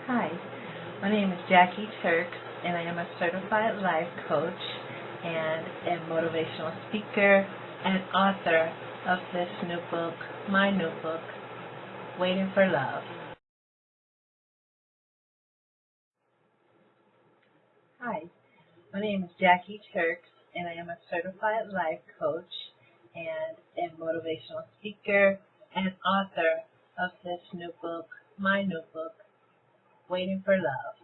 Hi, my name is Jackie Turk, and I am a certified life coach and a motivational speaker and author of this new book, my new book, Waiting for Love. Hi, my name is Jackie Turk, and I am a certified life coach and a motivational speaker and author of this new book, my new book, Waiting for Love.